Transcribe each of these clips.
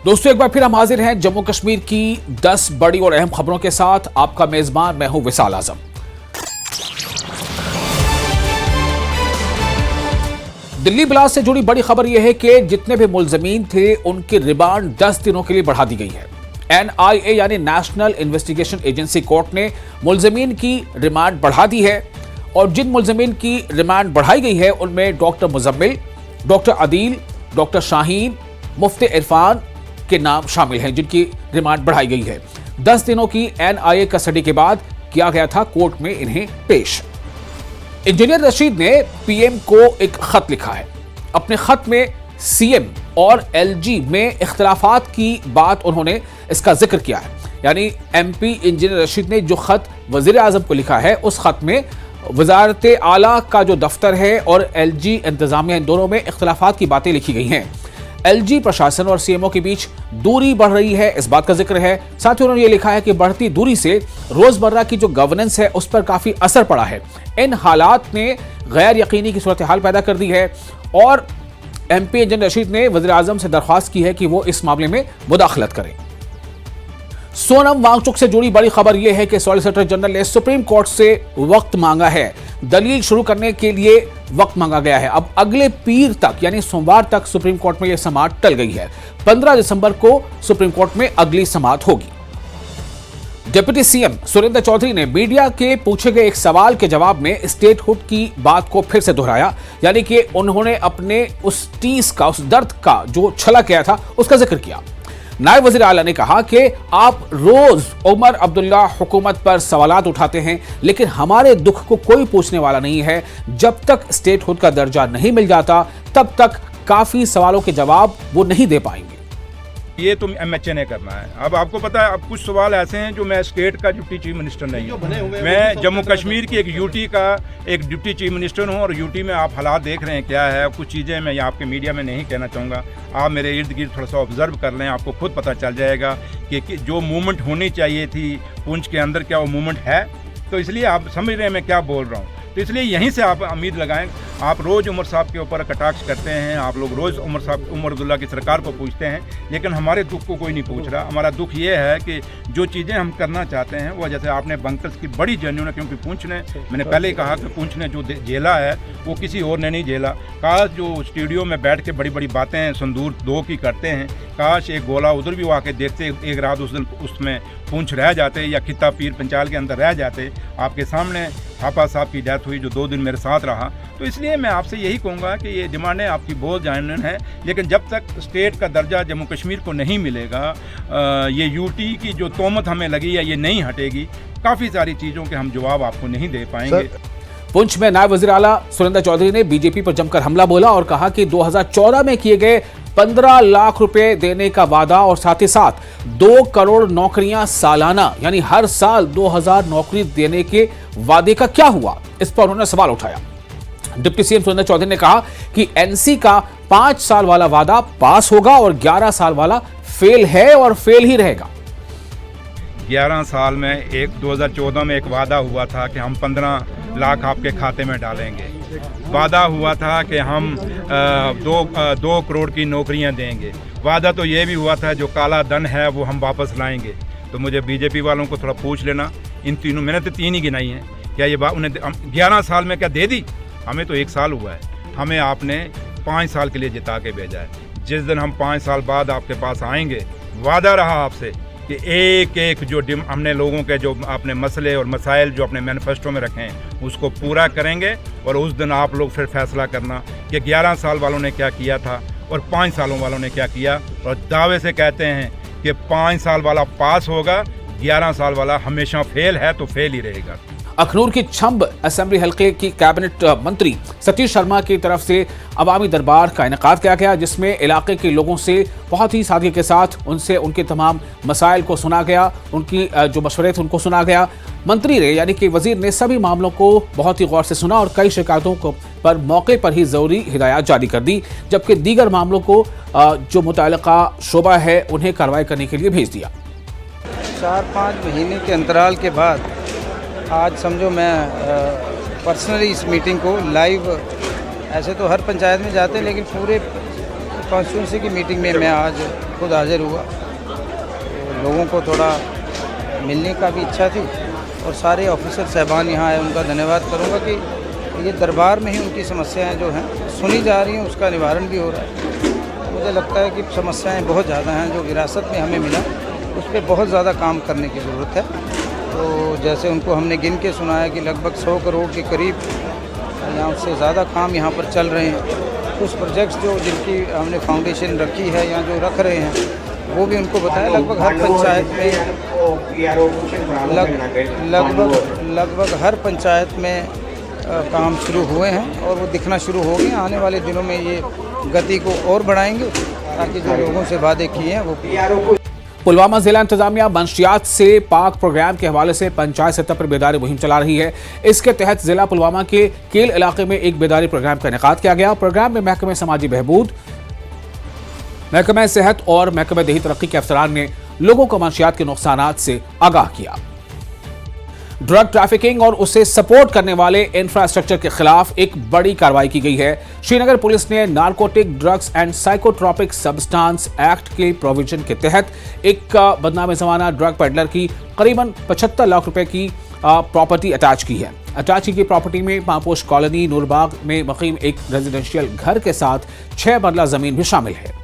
दोस्तों एक बार फिर हम हाजिर हैं जम्मू कश्मीर की 10 बड़ी और अहम खबरों के साथ। आपका मेजबान मैं हूं विशाल आजम। दिल्ली ब्लास्ट से जुड़ी बड़ी खबर यह है कि जितने भी मुलजमीन थे उनकी रिमांड 10 दिनों के लिए बढ़ा दी गई है। NIA यानी नेशनल इन्वेस्टिगेशन एजेंसी कोर्ट ने मुलजमीन की रिमांड बढ़ा दी है और जिन मुलजमीन की रिमांड बढ़ाई गई है उनमें doctor Muzammil, doctor Adeel, doctor Shaheen, Mufti Irfan के नाम शामिल हैं जिनकी रिमांड बढ़ाई गई है। 10 दिनों की NIA कस्टडी के बाद किया गया था कोर्ट में इन्हें पेश। इंजीनियर रशीद ने PM को एक खत लिखा है। अपने खत में CM और LG में इख्तिलाफात की बात उन्होंने इसका जिक्र किया है। यानी MP इंजीनियर रशीद ने जो खत वजीर आजम को लिखा है उस खत में वजारत आला का जो दफ्तर है और LG इंतजामिया इन दोनों में इख्तिलाफात की बातें लिखी गई हैं। LG प्रशासन और CMO के बीच दूरी बढ़ रही है, इस बात का जिक्र है। साथ ही उन्होंने ये लिखा है कि बढ़ती दूरी से रोजमर्रा की जो गवर्नेंस है उस पर काफी असर पड़ा है। इन हालात ने गैर यकीनी की सूरत हाल पैदा कर दी है और MP इंजीनियर रशीद ने वज़ीर आज़म से दरख्वास्त की है कि वो इस मामले में मुदाखलत करें। सोनम वांगचुक से जुड़ी बड़ी खबर यह है कि सॉलिसिटर जनरल ने सुप्रीम कोर्ट से वक्त मांगा है। दलील शुरू करने के लिए वक्त मांगा गया है। अब अगले पीर तक यानी सोमवार तक सुप्रीम कोर्ट में यह समाअत टल गई है। 15 दिसंबर को सुप्रीम कोर्ट में अगली समाअत होगी। डिप्टी CM सुरेंद्र चौधरी ने मीडिया के पूछे गए एक सवाल के जवाब में स्टेटहुड की बात को फिर से दोहराया। यानी कि उन्होंने अपने उस टीस का, उस दर्द का जो छला गया था उसका जिक्र किया। नायब वज़ीर आला ने कहा कि आप रोज उमर अब्दुल्ला हुकूमत पर सवालात उठाते हैं लेकिन हमारे दुख को कोई पूछने वाला नहीं है। जब तक स्टेटहुड का दर्जा नहीं मिल जाता तब तक काफी सवालों के जवाब वो नहीं दे पाएंगे। ये तो MHA ने करना है। अब आपको पता है, अब कुछ सवाल ऐसे हैं जो मैं स्टेट का डिप्टी चीफ मिनिस्टर नहीं हूँ, मैं जम्मू कश्मीर की एक UT का एक डिप्टी चीफ मिनिस्टर हूँ और UT में आप हालात देख रहे हैं क्या है। कुछ चीज़ें मैं आपके मीडिया में नहीं कहना चाहूँगा, आप मेरे इर्द गिर्द थोड़ा सा ऑब्जर्व कर लें, आपको खुद पता चल जाएगा कि जो मूवमेंट होनी चाहिए थी पुंछ के अंदर क्या वो मूवमेंट है। तो इसलिए आप समझ रहे हैं मैं क्या बोल रहा हूँ। तो इसलिए यहीं से आप उम्मीद लगाएं। आप रोज़ उमर साहब के ऊपर कटाक्ष करते हैं, आप लोग रोज़ उमर अब्दुल्ला की सरकार को पूछते हैं, लेकिन हमारे दुख को कोई नहीं पूछ रहा। हमारा दुख ये है कि जो चीज़ें हम करना चाहते हैं वो, जैसे आपने बंकर्स की बड़ी जेन्युइन है, क्योंकि पुंछ ने, मैंने पहले ही कहा कि पुंछ ने जो झेला है वो किसी और ने नहीं झेला। काश जो स्टूडियो में बैठ के बड़ी बड़ी बातें संदूर 2 की करते हैं, काश एक गोला उधर भी वो आके देखते, एक रात उस दिन उसमें पुंछ रह जाते या खिता पीर पंचाल के अंदर रह जाते। आपके सामने थापा साहब की डेथ हुई जो 2 दिन मेरे साथ रहा। तो इसलिए मैं आपसे यही कहूँगा कि ये डिमांडें आपकी बहुत जेन्युइन है, लेकिन जब तक स्टेट का दर्जा जम्मू कश्मीर को नहीं मिलेगा, ये UT की जो तोहमत हमें लगी है ये नहीं हटेगी। काफ़ी सारी चीज़ों के हम जवाब आपको नहीं दे पाएंगे। पुंछ में नायब वज़ीर आला सुरेंद्र चौधरी ने BJP पर जमकर हमला बोला और कहा कि 2014 में किए गए 15 लाख रुपए देने का वादा और साथ ही साथ 2 करोड़ नौकरियां सालाना यानी हर साल 2000 नौकरी देने के वादे का क्या हुआ, इस पर उन्होंने सवाल उठाया। डिप्टी CM सुरेंद्र चौधरी ने कहा कि NC का 5 साल वाला वादा पास होगा और 11 साल वाला फेल है और फेल ही रहेगा। 11 साल में 2014 में एक वादा हुआ था कि हम 15 लाख आपके खाते में डालेंगे। वादा हुआ था कि हम 2 करोड़ की नौकरियां देंगे। वादा तो ये भी हुआ था जो काला धन है वो हम वापस लाएंगे। तो मुझे BJP वालों को थोड़ा पूछ लेना, इन तीनों, मैंने तो 3 ही गिनाई हैं, क्या ये बात उन्हें 11 साल में क्या दे दी? हमें तो 1 साल हुआ है। हमें आपने 5 साल के लिए जिता के भेजा है। जिस दिन हम 5 साल बाद आपके पास आएंगे, वादा रहा आपसे कि एक एक जो हमने लोगों के जो अपने मसले और मसाइल जो अपने मैनिफेस्टो में रखे हैं उसको पूरा करेंगे और उस दिन आप लोग फिर फैसला करना कि 11 साल वालों ने क्या किया था और 5 सालों वालों ने क्या किया। और दावे से कहते हैं कि 5 साल वाला पास होगा, 11 साल वाला हमेशा फेल है तो फेल ही रहेगा। अखनूर की छंब असेंबली हल्के की कैबिनेट मंत्री सतीश शर्मा की तरफ से अवामी दरबार का इनेकाद किया गया जिसमें इलाके के लोगों से बहुत ही सादगी के साथ उनसे उनके तमाम मसाइल को सुना गया, उनकी जो मशवरे थे उनको सुना गया। मंत्री ने यानी कि वजीर ने सभी मामलों को बहुत ही गौर से सुना और कई शिकायतों को पर मौके पर ही ज़रूरी हिदायत जारी कर दी, जबकि दीगर मामलों को जो मुतल्लिका शोबा है उन्हें कार्रवाई करने के लिए भेज दिया। 4-5 महीने के अंतराल के बाद आज समझो मैं पर्सनली इस मीटिंग को लाइव, ऐसे तो हर पंचायत में जाते हैं लेकिन पूरे कॉन्स्टिट्यूंसी की मीटिंग में मैं आज खुद हाजिर हुआ। तो लोगों को थोड़ा मिलने का भी इच्छा थी और सारे ऑफिसर साहबान यहाँ आए, उनका धन्यवाद करूँगा कि ये दरबार में ही उनकी समस्याएं जो हैं सुनी जा रही हैं, उसका निवारण भी हो रहा है। मुझे लगता है कि समस्याएं बहुत ज़्यादा हैं जो विरासत में हमें मिला, उस पर बहुत ज़्यादा काम करने की ज़रूरत है। तो जैसे उनको हमने गिन के सुनाया कि लगभग 100 करोड़ के करीब यहाँ से ज़्यादा काम यहाँ पर चल रहे हैं। कुछ प्रोजेक्ट्स जो जिनकी हमने फाउंडेशन रखी है या जो रख रहे हैं वो भी उनको बताया। लगभग हर पंचायत में लगभग हर पंचायत में काम शुरू हुए हैं और वो दिखना शुरू हो गए। आने वाले दिनों में ये गति को और बढ़ाएंगे ताकि जो लोगों से वादे किए हैं वो। पुलवामा जिला इंतजामिया मंशियात से पाक प्रोग्राम के हवाले से पंचायत सतह पर बेदारी मुहिम चला रही है। इसके तहत जिला पुलवामा के केल इलाके में एक बेदारी प्रोग्राम का इनेकाद किया गया। प्रोग्राम में महकमे समाजी बहबूद, महकमे सेहत और महकमे देही तरक्की के अफसरान ने लोगों को मंशियात के नुकसानात से आगाह किया। ड्रग ट्रैफिकिंग और उसे सपोर्ट करने वाले इंफ्रास्ट्रक्चर के खिलाफ एक बड़ी कार्रवाई की गई है। श्रीनगर पुलिस ने narcotic drugs and psychotropic substance act के प्रोविजन के तहत एक बदनाम ज़माना ड्रग पेडलर की करीबन 75 लाख रुपए की प्रॉपर्टी अटैच की है। अटैच की प्रॉपर्टी में पापोश कॉलोनी नूरबाग में मुकीम एक रेजिडेंशियल घर के साथ 6 मरला जमीन भी शामिल है।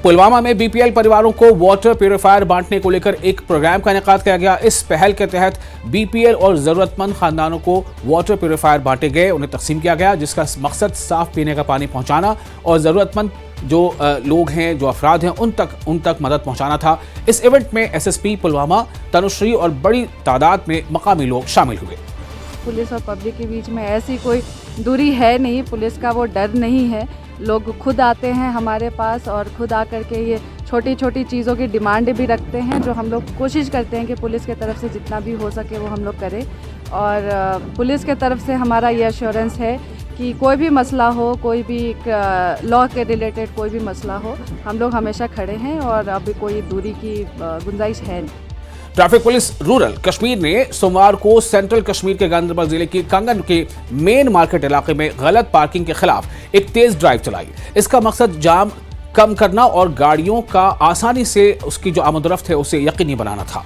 पुलवामा में बीपीएल परिवारों को वाटर प्यूरिफायर बांटने को लेकर एक प्रोग्राम का इनेकाद किया गया। इस पहल के तहत बीपीएल और जरूरतमंद खानदानों को वाटर प्यूरिफायर बांटे गए, उन्हें तकसीम किया गया, जिसका मकसद साफ पीने का पानी पहुंचाना और जरूरतमंद जो लोग हैं, जो अफराद हैं, उन तक मदद पहुंचाना था। इस इवेंट में एसएसपी पुलवामा तनुश्री और बड़ी तादाद में मकामी लोग शामिल हुए। पुलिस और पब्लिक के बीच में ऐसी कोई दूरी है नहीं, पुलिस का वो डर नहीं है। लोग खुद आते हैं हमारे पास और खुद आकर के ये छोटी छोटी चीज़ों की डिमांड भी रखते हैं, जो हम लोग कोशिश करते हैं कि पुलिस की तरफ से जितना भी हो सके वो हम लोग करें। और पुलिस के तरफ से हमारा ये एश्योरेंस है कि कोई भी मसला हो, कोई भी लॉ के रिलेटेड कोई भी मसला हो, हम लोग हमेशा खड़े हैं और अभी कोई दूरी की गुंजाइश है नहीं। ट्रैफिक पुलिस रूरल कश्मीर ने सोमवार को सेंट्रल कश्मीर के गांदरबल जिले की कंगन के मेन मार्केट इलाके में गलत पार्किंग के खिलाफ एक तेज ड्राइव चलाई। इसका मकसद जाम कम करना और गाड़ियों का आसानी से उसकी जो आमदोरफ्त है उसे यकीनी बनाना था।